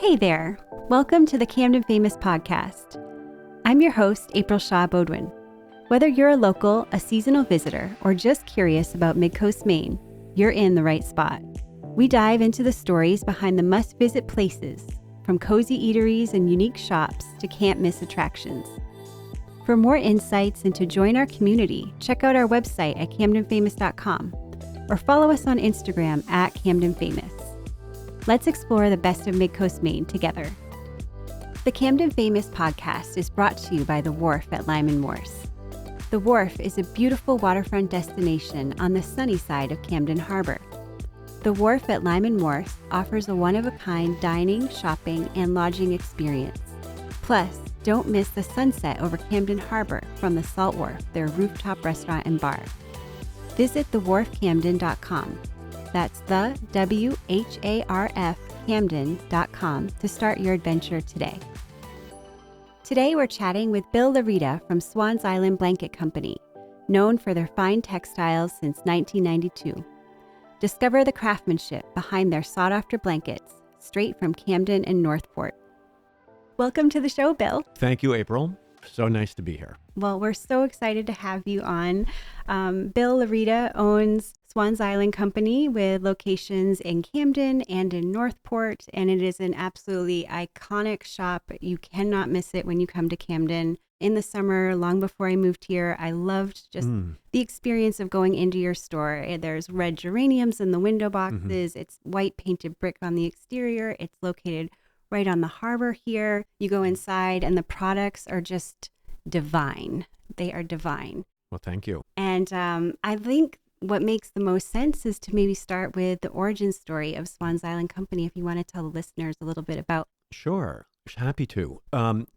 Hey there. Welcome to the Camden Famous podcast. I'm your host, April Shaw-Beaudoin. Whether you're a local, a seasonal visitor, or just curious about Mid-Coast Maine, you're in the right spot. We dive into the stories behind the must-visit places, from cozy eateries and unique shops to can't-miss attractions. For more insights and to join our community, check out our website at camdenfamous.com or follow us on Instagram at camdenfamous. Let's explore the best of Mid-Coast Maine together. The Camden Famous podcast is brought to you by The Wharf at Lyman Morse. The Wharf is a beautiful waterfront destination on the sunny side of Camden Harbor. The Wharf at Lyman Morse offers a one-of-a-kind dining, shopping, and lodging experience. Plus, don't miss the sunset over Camden Harbor from the Salt Wharf, their rooftop restaurant and bar. Visit thewharfcamden.com. That's the WHARF Camden.com to start your adventure today. Today we're chatting with Bill Laurita from Swans Island Blanket Company, known for their fine textiles since 1992. Discover the craftsmanship behind their sought-after blankets, straight from Camden and Northport. Welcome to the show, Bill. Thank you, April. So nice to be here. Well, we're so excited to have you on. Bill Laurita owns Swans Island Company with locations in Camden and in Northport, and it is an absolutely iconic shop. You cannot miss it when you come to Camden. In the summer, long before I moved here, I loved just the experience of going into your store. There's red geraniums in the window boxes. It's white painted brick on the exterior. It's located right on the harbor here. You go inside and the products are just divine. They are divine. Well, thank you. And I think what makes the most sense is to maybe start with the origin story of Swans Island Company, if you want to tell the listeners a little bit about. Sure. Happy to.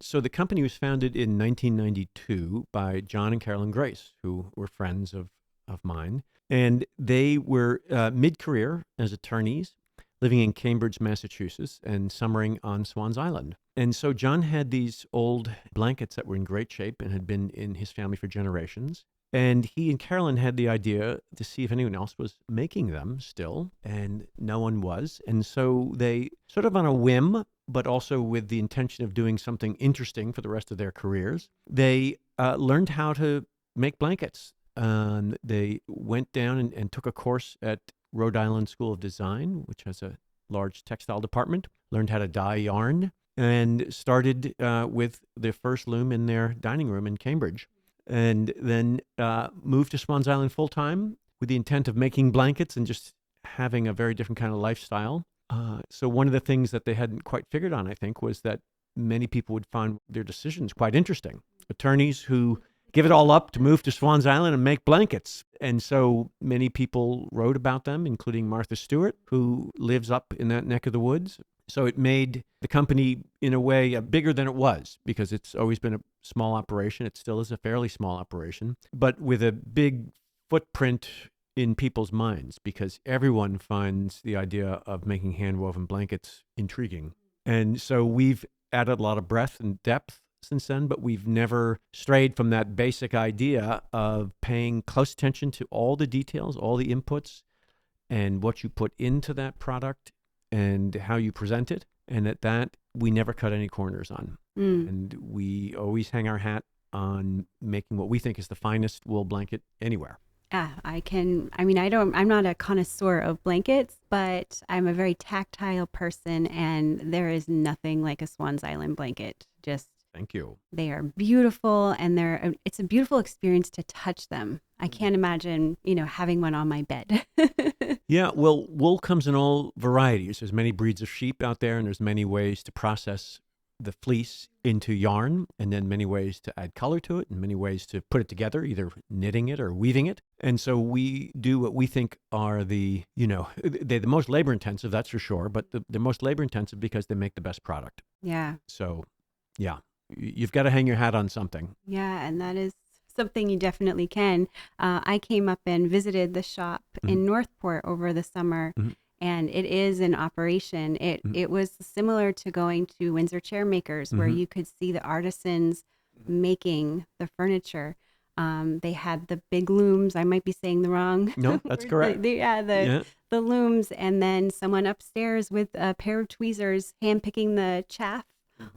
So the company was founded in 1992 by John and Carolyn Grace, who were friends of mine. And they were mid-career as attorneys, living in Cambridge, Massachusetts, and summering on Swans Island. And so John had these old blankets that were in great shape and had been in his family for generations. And he and Carolyn had the idea to see if anyone else was making them still, and no one was. And so they, sort of on a whim, but also with the intention of doing something interesting for the rest of their careers, they learned how to make blankets. They went down and took a course at Rhode Island School of Design, which has a large textile department, learned how to dye yarn, and started with their first loom in their dining room in Cambridge. And then moved to Swans Island full-time with the intent of making blankets and just having a very different kind of lifestyle. So one of the things that they hadn't quite figured on, I think, was that many people would find their decisions quite interesting. Attorneys who give it all up to move to Swans Island and make blankets. And so many people wrote about them, including Martha Stewart, who lives up in that neck of the woods. So it made the company, in a way, bigger than it was, because it's always been a small operation. It still is a fairly small operation, but with a big footprint in people's minds, because everyone finds the idea of making hand-woven blankets intriguing. And so we've added a lot of breadth and depth since then, but we've never strayed from that basic idea of paying close attention to all the details, all the inputs, and what you put into that product and how you present it, and that we never cut any corners on. And we always hang our hat on making what we think is the finest wool blanket anywhere. I'm not a connoisseur of blankets, but I'm a very tactile person, and there is nothing like a Swans Island blanket. Thank you. They are beautiful, and it's a beautiful experience to touch them. I can't imagine, having one on my bed. Yeah, well, wool comes in all varieties. There's many breeds of sheep out there, and there's many ways to process the fleece into yarn, and then many ways to add color to it, and many ways to put it together, either knitting it or weaving it. And so we do what we think are they're the most labor intensive, that's for sure, but the most labor intensive because they make the best product. Yeah. So, yeah, you've got to hang your hat on something. Yeah, and that is something you definitely can. I came up and visited the shop in Northport over the summer, and it is in operation. It was similar to going to Windsor Chair Makers, where you could see the artisans making the furniture. They had the big looms. I might be saying the wrong. No, that's correct. The the looms, and then someone upstairs with a pair of tweezers hand-picking the chaff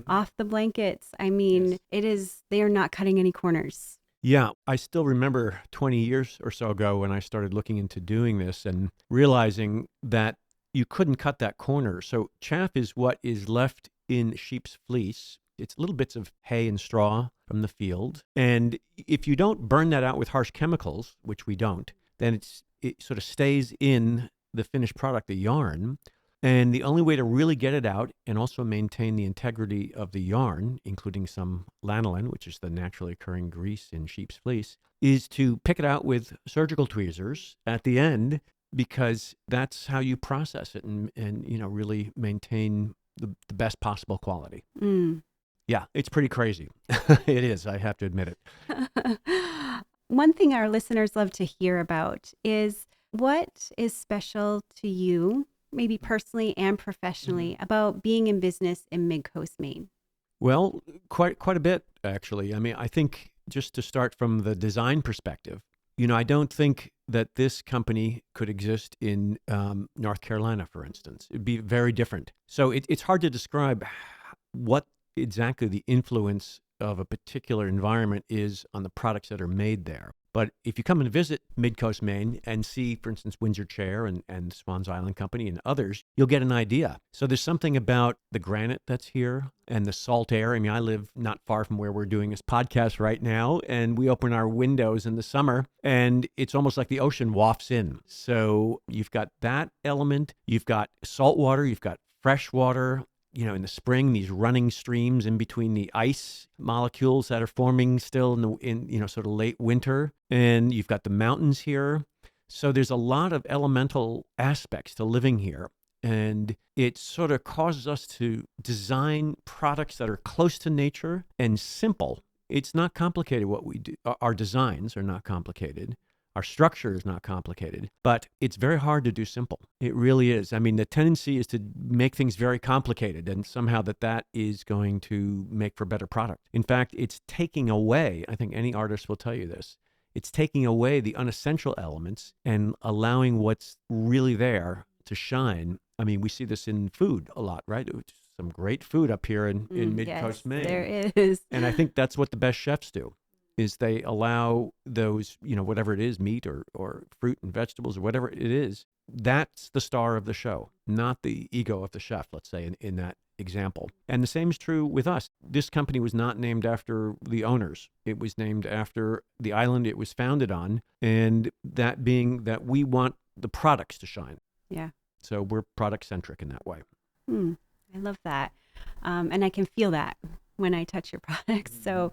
off the blankets. I mean, they are not cutting any corners. Yeah, I still remember 20 years or so ago when I started looking into doing this and realizing that you couldn't cut that corner. So chaff is what is left in sheep's fleece. It's little bits of hay and straw from the field. And if you don't burn that out with harsh chemicals, which we don't, then it sort of stays in the finished product, the yarn. And the only way to really get it out and also maintain the integrity of the yarn, including some lanolin, which is the naturally occurring grease in sheep's fleece, is to pick it out with surgical tweezers at the end, because that's how you process it and really maintain the best possible quality. Yeah, it's pretty crazy. It is, I have to admit it. One thing our listeners love to hear about is what is special to you, maybe personally and professionally, about being in business in Mid-Coast, Maine? Well, quite a bit, actually. I mean, I think just to start from the design perspective, I don't think that this company could exist in North Carolina, for instance. It'd be very different. So it's hard to describe what exactly the influence of a particular environment is on the products that are made there. But if you come and visit Mid-Coast, Maine, and see, for instance, Windsor Chair and Swans Island Company and others, you'll get an idea. So there's something about the granite that's here and the salt air. I mean, I live not far from where we're doing this podcast right now, and we open our windows in the summer, and it's almost like the ocean wafts in. So you've got that element. You've got salt water. You've got fresh water. In the spring, these running streams in between the ice molecules that are forming still in sort of late winter. And you've got the mountains here. So there's a lot of elemental aspects to living here. And it sort of causes us to design products that are close to nature and simple. It's not complicated what we do. Our designs are not complicated. Our structure is not complicated, but it's very hard to do simple. It really is. I mean, the tendency is to make things very complicated, and somehow that is going to make for a better product. In fact, it's taking away, I think any artist will tell you this, it's taking away the unessential elements and allowing what's really there to shine. I mean, we see this in food a lot, right? Some great food up here in Mid-Coast, Maine. There is. And I think that's what the best chefs do. Is they allow those, whatever it is, meat or fruit and vegetables or whatever it is, that's the star of the show, not the ego of the chef, let's say, in that example. And the same is true with us. This company was not named after the owners. It was named after the island it was founded on, and that being that we want the products to shine. Yeah. So we're product-centric in that way. I love that. And I can feel that when I touch your products. So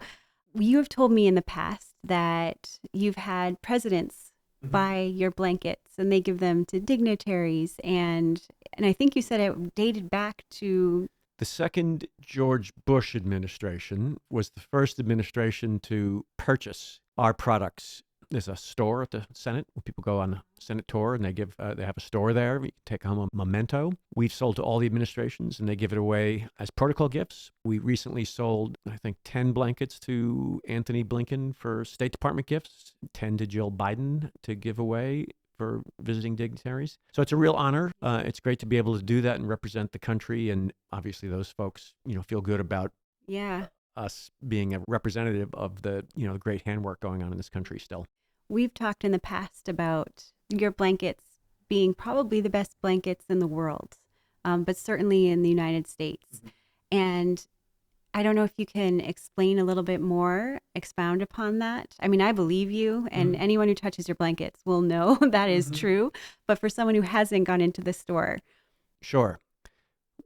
you have told me in the past that you've had presidents buy your blankets and they give them to dignitaries. And I think you said it dated back to... The second George Bush administration was the first administration to purchase our products. There's a store at the Senate where people go on a Senate tour, and they have a store there. You take home a memento. We've sold to all the administrations, and they give it away as protocol gifts. We recently sold, I think, 10 blankets to Anthony Blinken for State Department gifts, 10 to Jill Biden to give away for visiting dignitaries. So it's a real honor. It's great to be able to do that and represent the country, and obviously those folks, feel good about us being a representative of the, the great handwork going on in this country still. We've talked in the past about your blankets being probably the best blankets in the world, but certainly in the United States. And I don't know if you can explain a little bit more, expound upon that. I mean, I believe you, and anyone who touches your blankets will know that is true. But for someone who hasn't gone into the store. Sure.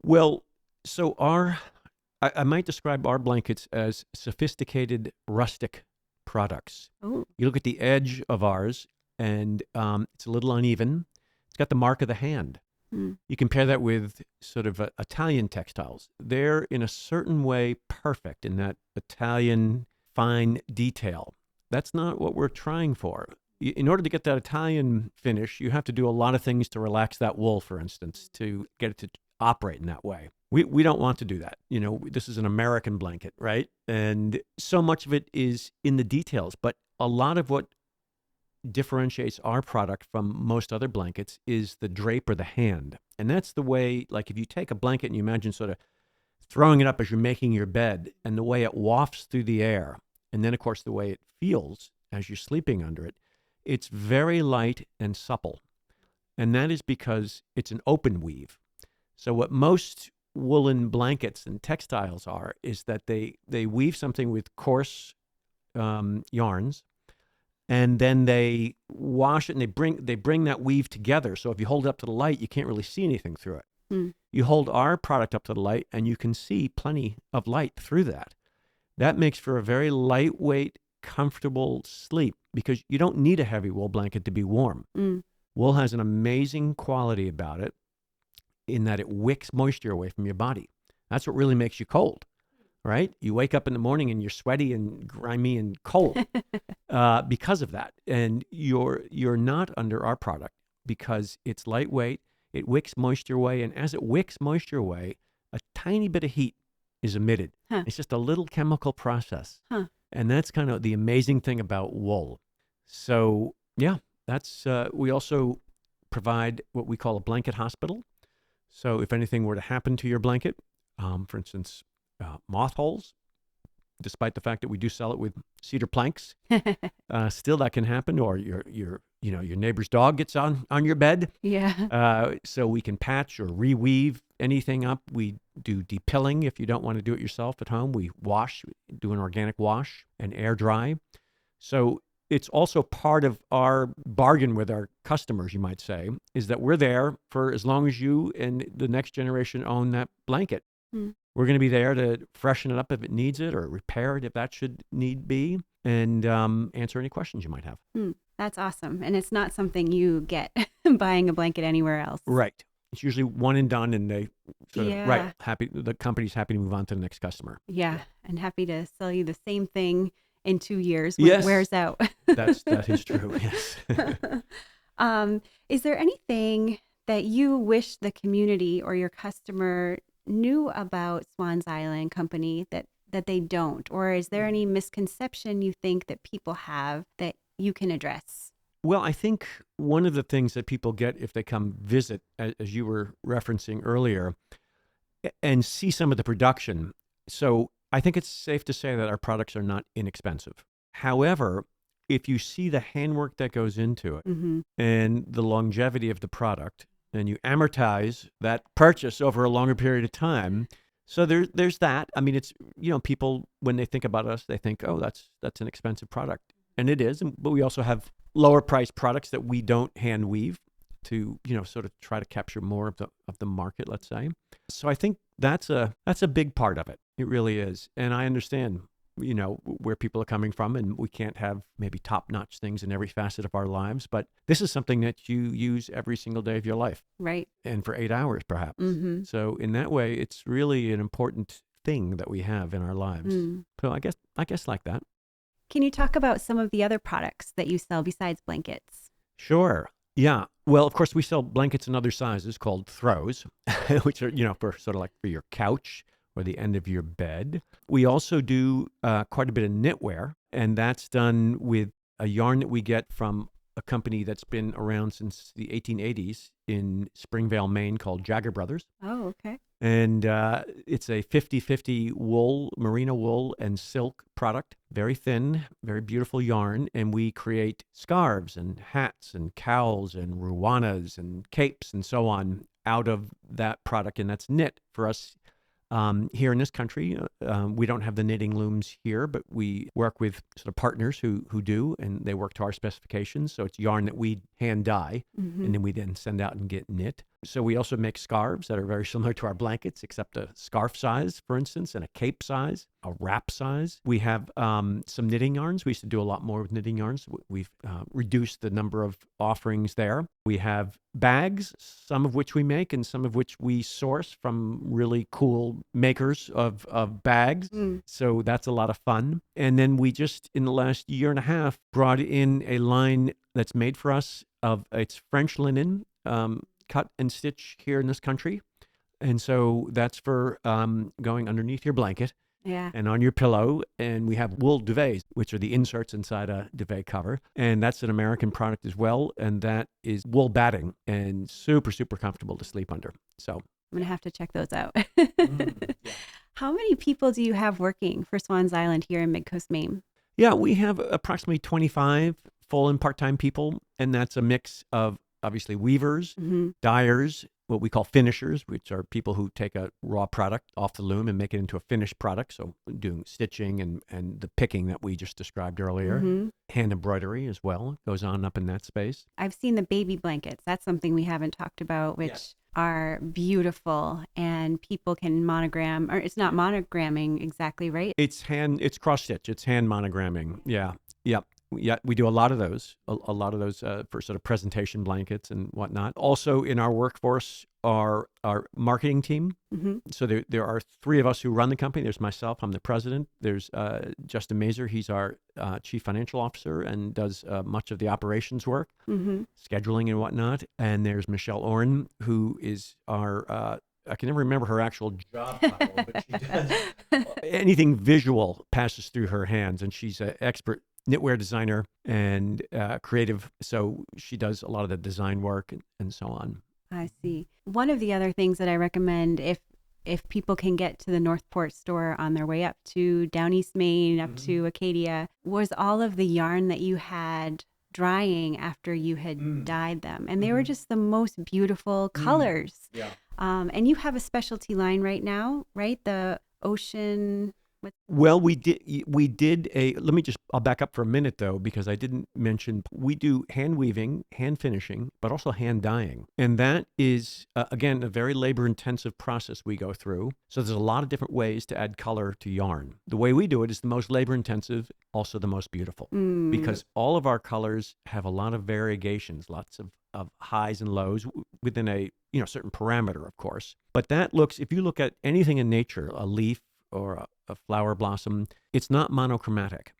Well, so I might describe our blankets as sophisticated rustic products. Ooh. You look at the edge of ours, and it's a little uneven. It's got the mark of the hand. You compare that with sort of Italian textiles. They're in a certain way perfect in that Italian fine detail. That's not what we're trying for. In order to get that Italian finish, you have to do a lot of things to relax that wool, for instance, to get it to operate in that way. We don't want to do that. This is an American blanket, right? And so much of it is in the details, but a lot of what differentiates our product from most other blankets is the drape or the hand. And that's the way, like if you take a blanket and you imagine sort of throwing it up as you're making your bed, and the way it wafts through the air, and then, of course, the way it feels as you're sleeping under it, it's very light and supple. And that is because it's an open weave. So what most woolen blankets and textiles are is that they weave something with coarse yarns, and then they wash it, and they bring that weave together. So if you hold it up to the light, you can't really see anything through it. You hold our product up to the light, and you can see plenty of light through that. That makes for a very lightweight, comfortable sleep, because you don't need a heavy wool blanket to be warm. Wool has an amazing quality about it in that it wicks moisture away from your body. That's what really makes you cold, right? You wake up in the morning and you're sweaty and grimy and cold because of that. And you're not under our product because it's lightweight. It wicks moisture away, and as it wicks moisture away, a tiny bit of heat is emitted. It's just a little chemical process. And that's kind of the amazing thing about wool. So, yeah, that's we also provide what we call a blanket hospital. So if anything were to happen to your blanket, for instance, moth holes, despite the fact that we do sell it with cedar planks, still that can happen. Or your neighbor's dog gets on your bed. Yeah. So we can patch or reweave anything up. We do depilling if you don't want to do it yourself at home. We do an organic wash and air dry. So it's also part of our bargain with our customers, you might say, is that we're there for as long as you and the next generation own that blanket. We're going to be there to freshen it up if it needs it, or repair it if that should need be, and answer any questions you might have. That's awesome. And it's not something you get buying a blanket anywhere else. Right. It's usually one and done, and they sort of, happy. The company's happy to move on to the next customer. Yeah. And happy to sell you the same thing in 2 years when it wears out. That is true. Yes. Is there anything that you wish the community or your customer knew about Swans Island Company that they don't? Or is there any misconception you think that people have that you can address? Well, I think one of the things that people get if they come visit, as you were referencing earlier, and see some of the production. So I think it's safe to say that our products are not inexpensive. However, if you see the handwork that goes into it and the longevity of the product, and you amortize that purchase over a longer period of time, so there's that. I mean, it's, people, when they think about us, they think, oh, that's an expensive product. And it is, but we also have lower priced products that we don't hand weave to, sort of try to capture more of the market, let's say. So I think that's a big part of it. It really is. And I understand, where people are coming from, and we can't have maybe top-notch things in every facet of our lives, but this is something that you use every single day of your life. Right. And for 8 hours, perhaps. So in that way, it's really an important thing that we have in our lives. So I guess like that. Can you talk about some of the other products that you sell besides blankets? Sure. Yeah. Well, of course, we sell blankets in other sizes called throws, which are, for sort of like for your couch or the end of your bed. We also do quite a bit of knitwear, and that's done with a yarn that we get from a company that's been around since the 1880s in Springvale, Maine, called Jagger Brothers. Oh, okay. And it's a 50-50 wool, merino wool and silk product, very thin, very beautiful yarn. And we create scarves and hats and cowls and ruanas and capes and so on out of that product. And that's knit for us. Here in this country, we don't have the knitting looms here, but we work with sort of partners who do, and they work to our specifications. So it's yarn that we hand dye, and then we send out and get knit. So we also make scarves that are very similar to our blankets, except a scarf size, for instance, and a cape size, a wrap size. We have some knitting yarns. We used to do a lot more with knitting yarns. We've reduced the number of offerings there. We have bags, some of which we make and some of which we source from really cool makers of bags. So that's a lot of fun. And then we just, in the last year and a half, brought in a line that's made for us it's French linen, cut and stitch here in this country. And so that's for going underneath your blanket Yeah. and on your pillow. And we have wool duvets, which are the inserts inside a duvet cover. And that's an American product as well. And that is wool batting and super, super comfortable to sleep under. So I'm going to have to check those out. yeah. How many people do you have working for Swans Island here in Midcoast, Maine? Yeah, we have approximately 25 full and part-time people. And that's a mix of obviously weavers, dyers, what we call finishers, which are people who take a raw product off the loom and make it into a finished product. So doing stitching and the picking that we just described earlier. Hand embroidery as well goes on up in that space. I've seen the baby blankets. That's something we haven't talked about, which are beautiful, and people can monogram, or it's not monogramming exactly, right? It's cross stitch. It's hand monogramming. Yeah. Yep. Yeah, we do a lot of those, a lot of those for sort of presentation blankets and whatnot. Also in our workforce are our marketing team. So there are three of us who run the company. There's myself, I'm the president. There's Justin Mazer, he's our chief financial officer and does much of the operations work, scheduling and whatnot. And there's Michelle Orn, who is our I can never remember her actual job title, but she does anything visual passes through her hands, and she's an expert knitwear designer and creative. So she does a lot of the design work and so on. I see. One of the other things that I recommend, if people can get to the Northport store on their way up to Down East Maine, up to Acadia, was all of the yarn that you had drying after you had dyed them. And they were just the most beautiful colors. Yeah. And you have a specialty line right now, right? The ocean... Well, we did I'll back up for a minute though, because I didn't mention, we do hand weaving, hand finishing, but also hand dyeing. And that is, again, a very labor intensive process we go through. So there's a lot of different ways to add color to yarn. The way we do it is the most labor intensive, also the most beautiful, because all of our colors have a lot of variegations, lots of highs and lows within a certain parameter, of course. But that looks, if you look at anything in nature, a leaf, or a flower blossom, it's not monochromatic.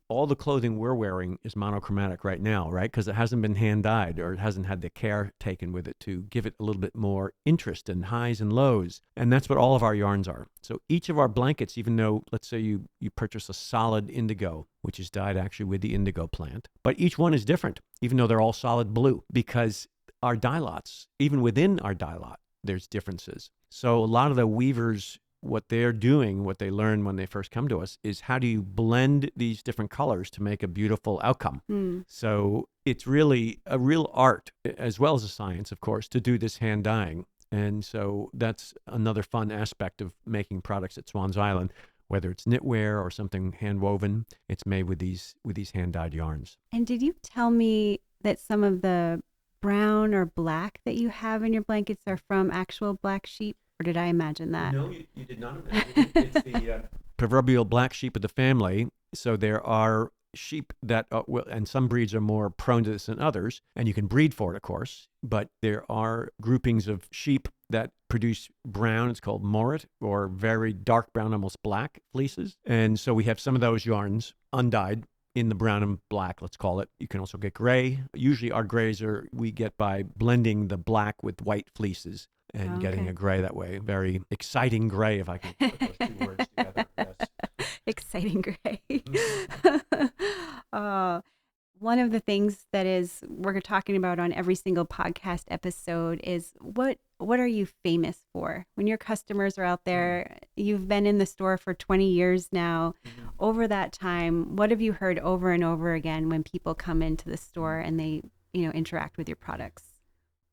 All the clothing we're wearing is monochromatic right now, right? Because it hasn't been hand dyed, or it hasn't had the care taken with it to give it a little bit more interest and highs and lows. And that's what all of our yarns are. So each of our blankets, even though, let's say you purchase a solid indigo, which is dyed actually with the indigo plant, but each one is different, even though they're all solid blue, because our dye lots, even within our dye lot, there's differences. So a lot of the weavers, what they're doing, what they learn when they first come to us, is how do you blend these different colors to make a beautiful outcome. So it's really a real art, as well as a science, of course, to do this hand dyeing. And so that's another fun aspect of making products at Swans Island. Whether it's knitwear or something hand woven, it's made with these hand dyed yarns. And did you tell me that some of the brown or black that you have in your blankets are from actual black sheep? Or did I imagine that? No, you did not imagine it. It's the proverbial black sheep of the family. So there are sheep that, and some breeds are more prone to this than others, and you can breed for it, of course. But there are groupings of sheep that produce brown. It's called morit, or very dark brown, almost black fleeces. And so we have some of those yarns undyed in the brown and black, let's call it. You can also get gray. Usually our grays we get by blending the black with white fleeces and getting a gray that way. Very exciting gray, if I can put those two words together. Yes. Exciting gray. One of the things that we're talking about on every single podcast episode is what are you famous for? When your customers are out there, you've been in the store for 20 years now. Over that time, what have you heard over and over again when people come into the store and they, interact with your products?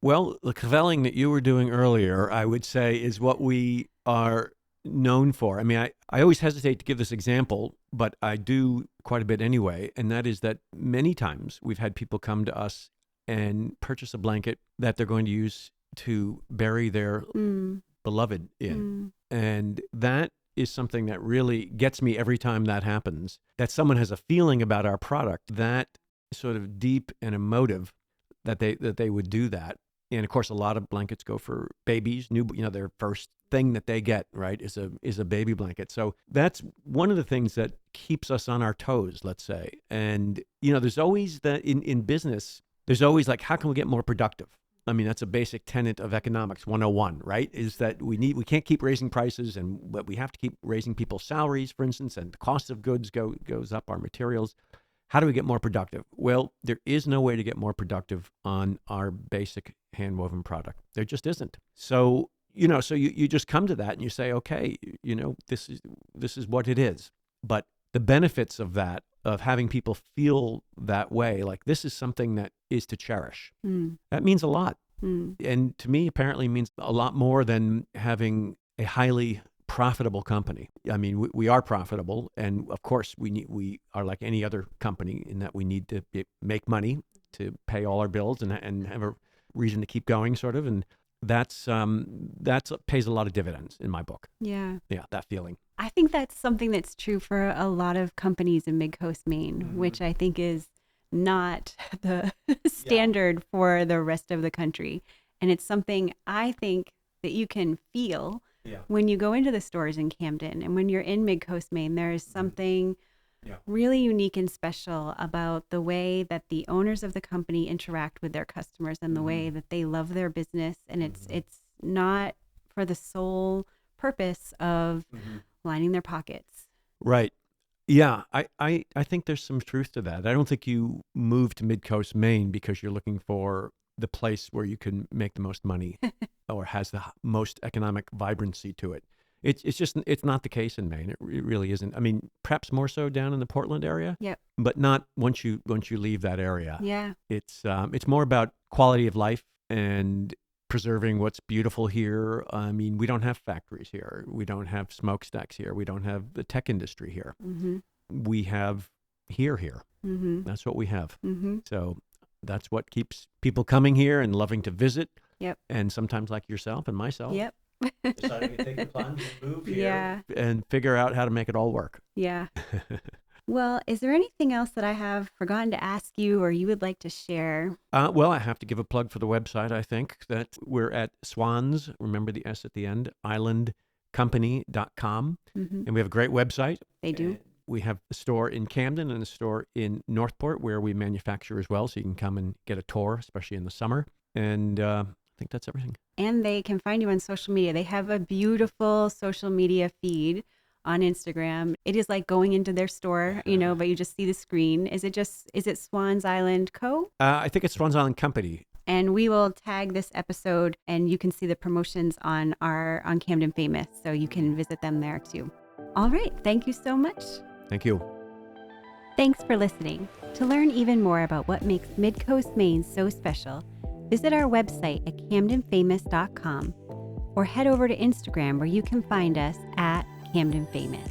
Well, the cavelling that you were doing earlier, I would say, is what we are known for. I mean, I always hesitate to give this example, but I do quite a bit anyway. And that is that many times we've had people come to us and purchase a blanket that they're going to use to bury their beloved in. And that is something that really gets me every time that happens, that someone has a feeling about our product that sort of deep and emotive that they would do that. And of course, a lot of blankets go for babies, their first thing that they get, right, is a baby blanket. So that's one of the things that keeps us on our toes, let's say. And, there's always that in business, there's always like, how can we get more productive? I mean, that's a basic tenet of economics 101, right? Is that we can't keep raising prices, but we have to keep raising people's salaries, for instance, and the cost of goods goes up, our materials. How do we get more productive? Well, there is no way to get more productive on our basic hand-woven product. There just isn't. So, you just come to that and you say, okay, this is what it is. But the benefits of that, of having people feel that way, like this is something that is to cherish. That means a lot. And to me, apparently means a lot more than having a highly profitable company. I mean, we are profitable. And of course, we are like any other company in that we need to make money to pay all our bills and have a reason to keep going, sort of. And that's pays a lot of dividends in my book. Yeah, that feeling. I think that's something that's true for a lot of companies in Mid-Coast Maine, which I think is not the standard for the rest of the country. And it's something I think that you can feel when you go into the stores in Camden and when you're in Mid-Coast Maine. There is something really unique and special about the way that the owners of the company interact with their customers and the way that they love their business. And it's not for the sole purpose of lining their pockets. Right. Yeah, I think there's some truth to that. I don't think you move to Mid-Coast Maine because you're looking for the place where you can make the most money or has the most economic vibrancy to it. It's not the case in Maine. It really isn't. I mean, perhaps more so down in the Portland area. Yep. But not once you leave that area. Yeah. It's more about quality of life and preserving what's beautiful here. I mean, we don't have factories here. We don't have smokestacks here. We don't have the tech industry here. We have here. That's what we have. So that's what keeps people coming here and loving to visit. Yep. And sometimes like yourself and myself. Yep. Deciding to take the plunge and move here and figure out how to make it all work. Yeah. Well, is there anything else that I have forgotten to ask you or you would like to share? Well, I have to give a plug for the website. I think that we're at Swans, remember the S at the end, islandcompany.com. And we have a great website. They do. We have a store in Camden and a store in Northport where we manufacture as well. So you can come and get a tour, especially in the summer. And I think that's everything. And they can find you on social media. They have a beautiful social media feed on Instagram. It is like going into their store, but you just see the screen. Is it Swans Island Co.? I think it's Swans Island Company. And we will tag this episode and you can see the promotions on Camden Famous. So you can visit them there too. All right. Thank you so much. Thank you. Thanks for listening. To learn even more about what makes Mid-Coast Maine so special, visit our website at camdenfamous.com or head over to Instagram where you can find us at Camden Famous.